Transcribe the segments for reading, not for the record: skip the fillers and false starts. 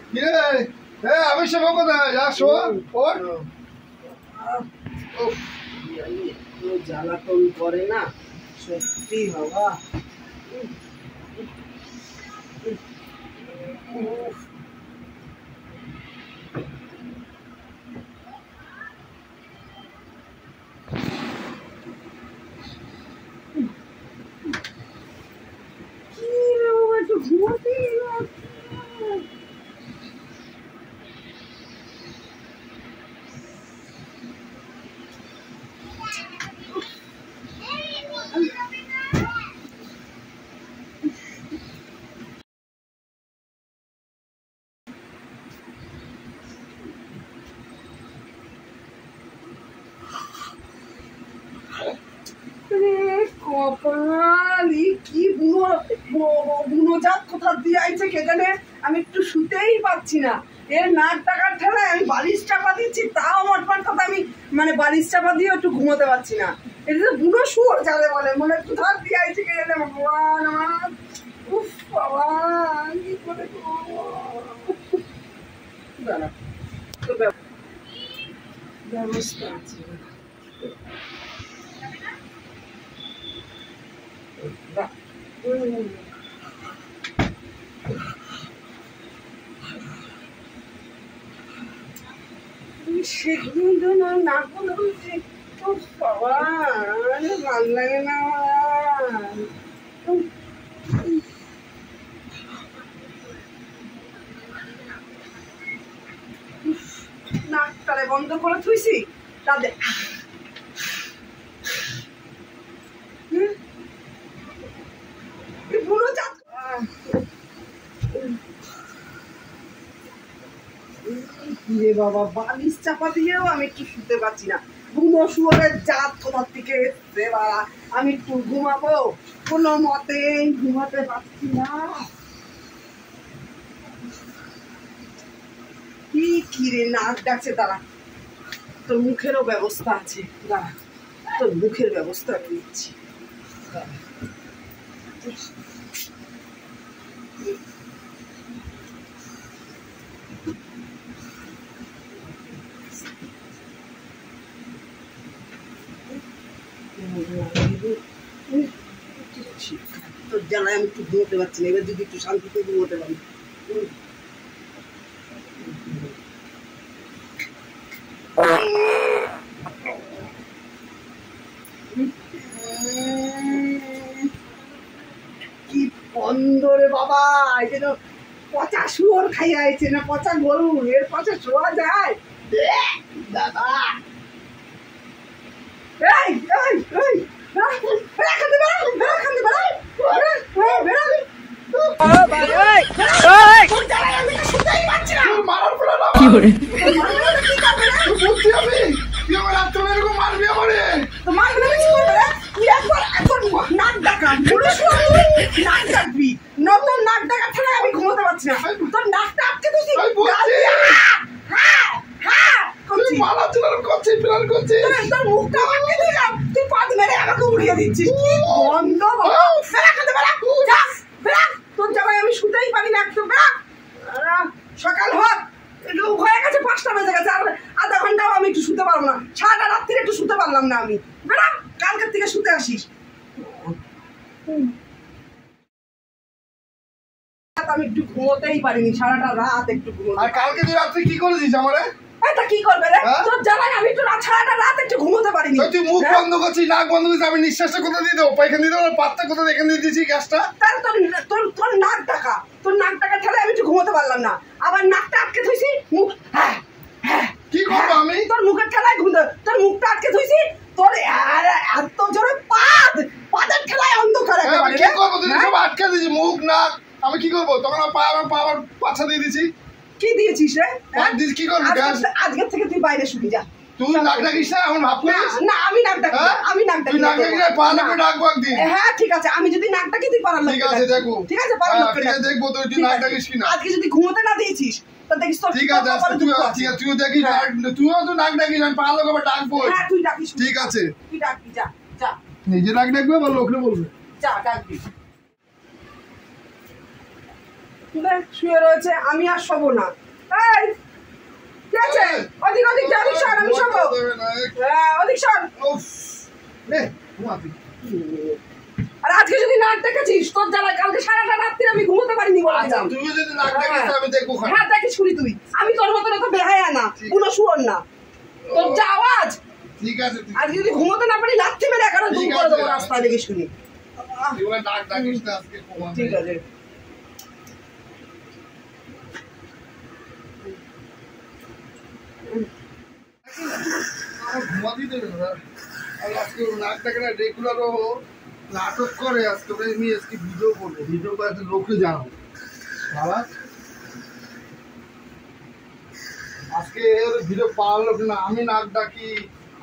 আমি সব কোথায় আসো ওর জ্বালাতন করে না সত্যি বাবা। কপালি কি বুনো জাত কোথা দিয়ে আইছে কে জানে। আমি একটু শুতেই পাচ্ছি না। এর নাক টাকার ঠেলায় আমি বালিশ চাপা দিচ্ছি, তাও মোটমাট কথা আমি মানে বালিশ চাপা দিয়ে একটু ঘুমোতে পারছি না। এটা তো বুনো শুয়োর জালে বলে, মনে কোথা দিয়ে আইছে কে জানে। ভগবান আমার, উফ বাবা কি করে দাঁড়া তো ব্যবস্থা আছে। সেগুলো নাক বলে বলছি বাবা, ভাল লাগে না নাকটারে বন্ধ করে থুইছি তাদের। বাবা বালিশ চাপা দিয়েও আমি একটু শুতে পারছি না। বুনো শুয়োরের জাত কোথার থেকে এসছে বাবা, আমি একটু ঘুমাবো কোনো মতেই ঘুমাতে পারছি না। কি রে নাক ডাকছে, তারা তোর মুখেরও ব্যবস্থা আছে, দাঁড়া তোর মুখের ব্যবস্থা নিচ্ছি। তোর জ্বালায় আমি একটু ঘুমোতে পারছি না, এবার যদি একটু শান্তিতে ঘুমোতে পারি। কি বন্ধ রে বাবা, এই যেন পচা শুয়োর খাইয়া আইছে না পচা গরু, এর পাশে শোয়া যায় দাদা। এই এই এই নতুন নাক ডাকা ছাড়া আমি ঘুমোতে পারছি না। তোর নাকটা আটকে দিচ্ছি, তোর মুখটা আটকে দিলাম, তুই পাত মেরে আমাকে উড়িয়ে দিচ্ছিস। কি বন্ধ তোর জামাই, আমি শুতেই পারি না একদম। সকাল হোক, হয়ে গেছে 5টা বেজে গেছে, আর আধা ঘন্টাও আমি একটু শুতে পারবো না। সারাটা রাত্রিরে একটু শুতে পারলাম না আমি। বেড়া কালকের থেকে শুতে আসিস। আমি একটু ঘুমোতেই পারিনি, সারাটা রাত একটু ঘুমোতে। আর কালকে তুই রাত্রে কি করেছিস আমারে? এটা কি করবে রে তোর জামাই? আমি একটু সারাটা রাত একটু ঘুমোতে পারিনি। তুই মুখ বন্ধ করছিস, নাক বন্ধ করছিস, আমি নিঃশ্বাসটা কোথা দিয়ে দেবো? পায়খানা দিয়ে দেবো, পাতটা কোথা দিয়ে এখানে দিয়ে দিয়েছি গ্যাসটা। তাহলে তোর নাক ডাকা, তোর নাক ডাকা ঠেলে আমি একটু ঘুমোতে পারলাম না। আবার নাকটা আটকে থইছি, মুখ কি করবো আমি? তোর মুখের ঠেলায় তোর মুখটা আটকে থইছি, তোর এত জোরে পাদের ঠেলায় অন্ধকার। কি করবো? তুই সব আটকে দিয়েছিস মুখ নাক, আমি কি করবো? তখন আমার পাছা দিয়ে দিছি। কি দিয়েছিস রে? কি করবো? আজকে থেকে তুই বাইরে শুবি যা। তুই নাক ডাকিস না, আমার ভাব করিস না। আমি নাক ডাকি, আমি নাক ডাকি। তুই নাক ডাকিস না, পাড়া লোকে ডাকবো একদিন। হ্যাঁ ঠিক আছে, আমি যদি নাক ডাকি তুই পাড়ার লোকে। ঠিক আছে দেখো, ঠিক আছে পাড়ার লোকে দেখবো তুই নাক ডাকিস কিনা। আজকে যদি ঘুমোতে না দিয়েছিস তা দেখিস তোর। ঠিক আছে তুইও দেখিস, তুইও তো নাক ডাকিস, আমি পাড়ার লোক আবার ডাকবো। হ্যাঁ তুই ডাকিস। ঠিক আছে তুই ডাকবি, যা যা, নিজে নাক ডাকবে বা লোকরে বলবে, যা ডাকবি। শুয়ে রয়েছে, আমি আর শোবো না। এই ঠিক আছে, ওদিক ওদিক যা, ওদিক সর, আমি শোবো। হ্যাঁ ওদিক সর। আর আজকে যদি নাক দেখেছিস তোর জ্বালা, কালকে সারাটা রাত্রি আমি ঘুমোতে পারিনি বলে দিলাম। তুমি যদি নাক দেখিস আমি দেখবো। হ্যাঁ দেখিস শুনি তুই, আমি তোর মতো তো বেহায়া না, বুনো শুয়োর না। তোর যা আওয়াজ, ঠিক আছে আজকে যদি ঘুমোতে না পারি লাথি মেরে একারে দুম করে দেবো রাস্তায়, দেখিস শুনি। নাক ডাকিস না আজকে। ঠিক আছে। আমার ঘুমাতেই দেবে না। আর আজকে নাক ডাকে না, রেগুলার ও নাটক করে। আজকে আমি আজকে ভিডিও করবো, ভিডিও করে লোককে জানাবো। বাবা আজকে ভিডিও পাওয়ার লোক না, আমি নাক ডাকি,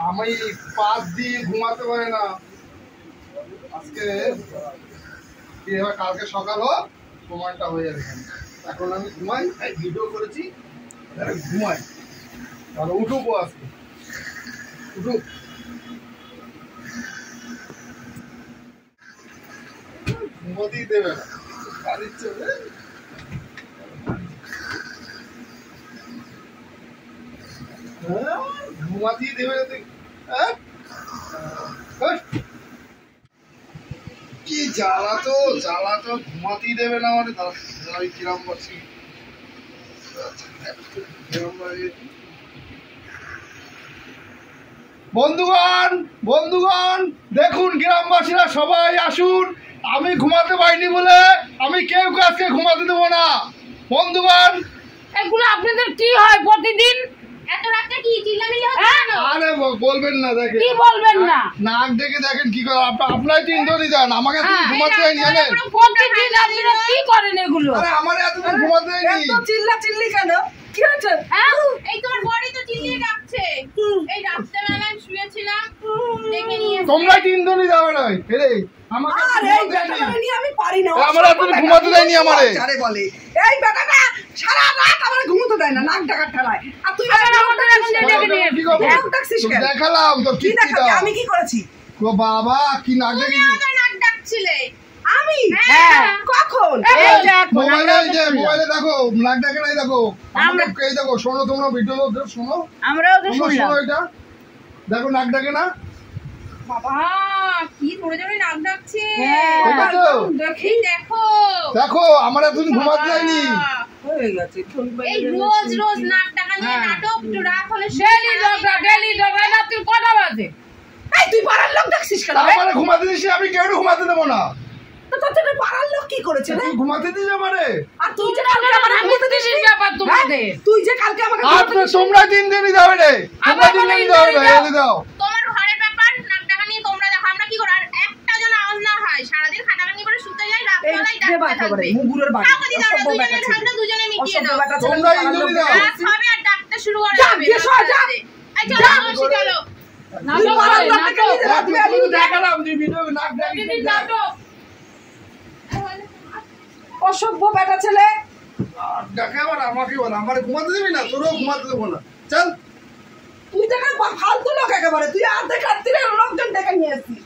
আমি 5 দিন ঘুমাতে পারে না। আজকে এবার কালকে সকাল হোক, সময়টা হয়ে যাবে। এখন আমি ঘুমাই, ভিডিও করেছি, ঘুমাই। তাহলে উঠুকো আজকে, উঠুক। ঘুমাতেই দেবে না, বাড়ির চলে ঘুমাতেই দেবে না। কি জ্বালা তো ঘুমাতেই দেবে না। মানে আমি কিরম করছি, বন্ধুগণ দেখুন, গ্রামবাসীরা সবাই আসুন। আমি ঘুমাতে পারিনি বলে আমি কেউ আজকে ঘুমাতে দেবো না। বন্ধুগণ এগুলো আপনাদের কি হয় প্রতিদিন? এত রাতে কি চিল্লামিল্লি হচ্ছে কেন? আরে বলবেন না, দেখেন কি বলবেন না, নাক দেখে দেখেন কি করে। আপনারাই তো ইন্দ্রনী দেন, আমাকে তুমি ঘুমাতে দেয়নি জানেন। প্রতিদিন আপনারা কি করেন এগুলো? আরে আমার এতদিন ঘুমাতে দেয়নি। এত চিল্লি কেন, কি হয়েছে? এই তোমার বড়ি তো চিল্লিয়ে ডাকছে। এই রাত্রেবেলায় শুয়েছিলাম, ডেকে নিয়ে তোমরা ইন্দ্রনী দেওয়া নয়। আমাকে আরে এই বেটাকে নিয়ে আমি পারি না। আমার এতদিন ঘুমাতে দেয়নি আমারে। আরে বলে এই বেটাটা সারা রাত আমার ঘুমোতে দেয় না, নাক ডাকার ঠেলায়। আর তুই আমাদের এখন ডেকে নিয়ে কি করবো? নাক ডাকছিস কেন? দেখালাম তো কি দেখাবি? আমি কি করেছি? ও বাবা কি নাক তুমি দেখেছি। আমাকে নাক ডাকছিলে। আমি হ্যাঁ। কখন? এই দেখো, মোবাইলে দেখো নাক ডাকে নাই, দেখো আমাকে এই দেখো, শোনো তোমরা ভিডিও শোনো, আমরাও তো তোমরা শুনলাম। শোনো এটা দেখো, নাক ডাকে না। বাবা কি ধরে ধরে নাক ডাকছে। হ্যাঁ। দেখেছো? দেখি দেখো। দেখো আমার এতদিন ঘুমাতে দেয়নি। হয়ে গেছে। এই রোজ রোজ নাক ডাকা নিয়ে নাটক, একটু রাত হলে ডেলি ঝগড়া, রাত্রি কটা বাজে? এই তুই পাড়ার লোক ডাকছিস কেন? আমারে ঘুমাতে দিছি, আমি কেউ ঘুমাতে দেবো না। তো তোর পাড়ার লোক কি করেছে রে? তুই ঘুমাতে দিস আমারে। আর তুই যে কালকে আমাকে ঘুমোতে দিস নি। ব্যাপার তোমাদের। তুই যে কালকে আমাকে আর ঘুমোতে দিস নি। তোমরা দিনই দাও রে, তোমরা দিনই দাও রে, এই দাও। তোমার ঘরের ব্যাপার, নাক ডাকা নিয়ে তোমরা দেখো। আমরা কি করি? আর একটা জন আওয়াজ না হয়, সারাদিন খাটাখাটনি করে শুতে যাই, রাতবেলায় ডাকতে থাকবে। মুগুরের বাড়ি কাউকে দিতে হবে না, অসভ্য দুজনে বেটা ছিল। থাকলে দুজনে মিটিয়ে অসভ্য দাও। বেটা ছিল, তোমরা পাড়ার লোক ইন্দুরি দাও। রাত হবে আর ডাকতে শুরু করে যা, দেবে। গিয়ে শোয়, যা। এই চলো মাসি, চলো। তুই পাড়ার লোকটাকে নিয়ে যা, তুই আমি দেখালাম তুই ভিডিও নাক ডাকি। প্রতিদিন নাটক। অসভ্য বেটা ছেলে। ডাকে আবার আমাকে বল, আমারে ঘুমাতে দিবি না, তোরও ঘুমাতে দেবো না। চল তুই দেখে ফালতু লোক একেবারে। তুই আর্ধেক রাত্রিরে লোকজন ডেকে নিয়ে এসছিস।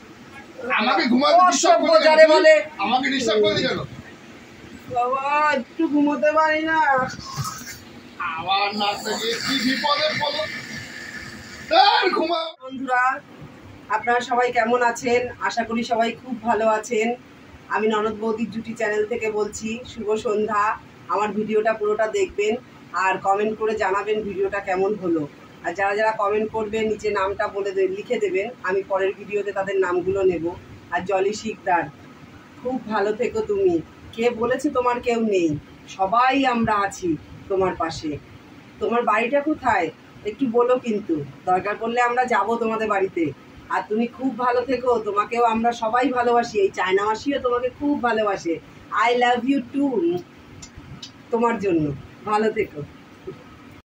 আমাকে ঘুমাতে ডিস্টার্ব করে যারে বলে। আমাকে ডিস্টার্ব করে কেন? বাবা একটু ঘুমোতে পারি না। আবার নাক ডাকি, কি বিপদে পড়লো। আর ঘুমা। বন্ধুরা আপনারা সবাই কেমন আছেন? আশা করি সবাই খুব ভালো আছেন। আমি ননদ বৌদির জুটি চ্যানেল থেকে বলছি, শুভ সন্ধ্যা। আমার ভিডিওটা পুরোটা দেখবেন আর কমেন্ট করে জানাবেন ভিডিওটা কেমন হলো। আর যারা যারা কমেন্ট করবেন নিচে নামটা বলে লিখে দেবেন, আমি পরের ভিডিওতে তাদের নামগুলো নেব। আর জলি শিকদার, খুব ভালো থেকো তুমি। কে বলেছে তোমার কেউ নেই? সবাই আমরা আছি তোমার পাশে। তোমার বাড়িটা কোথায় একটু বলো, কিন্তু দরকার পড়লে আমরা যাব তোমাদের বাড়িতে। আর তুমি খুব ভালো থেকো, তোমাকেও আমরা সবাই ভালোবাসি। এই চায়না মাসিও তোমাকে খুব ভালোবাসে। I love you too. তোমার জন্য ভালো থেকো।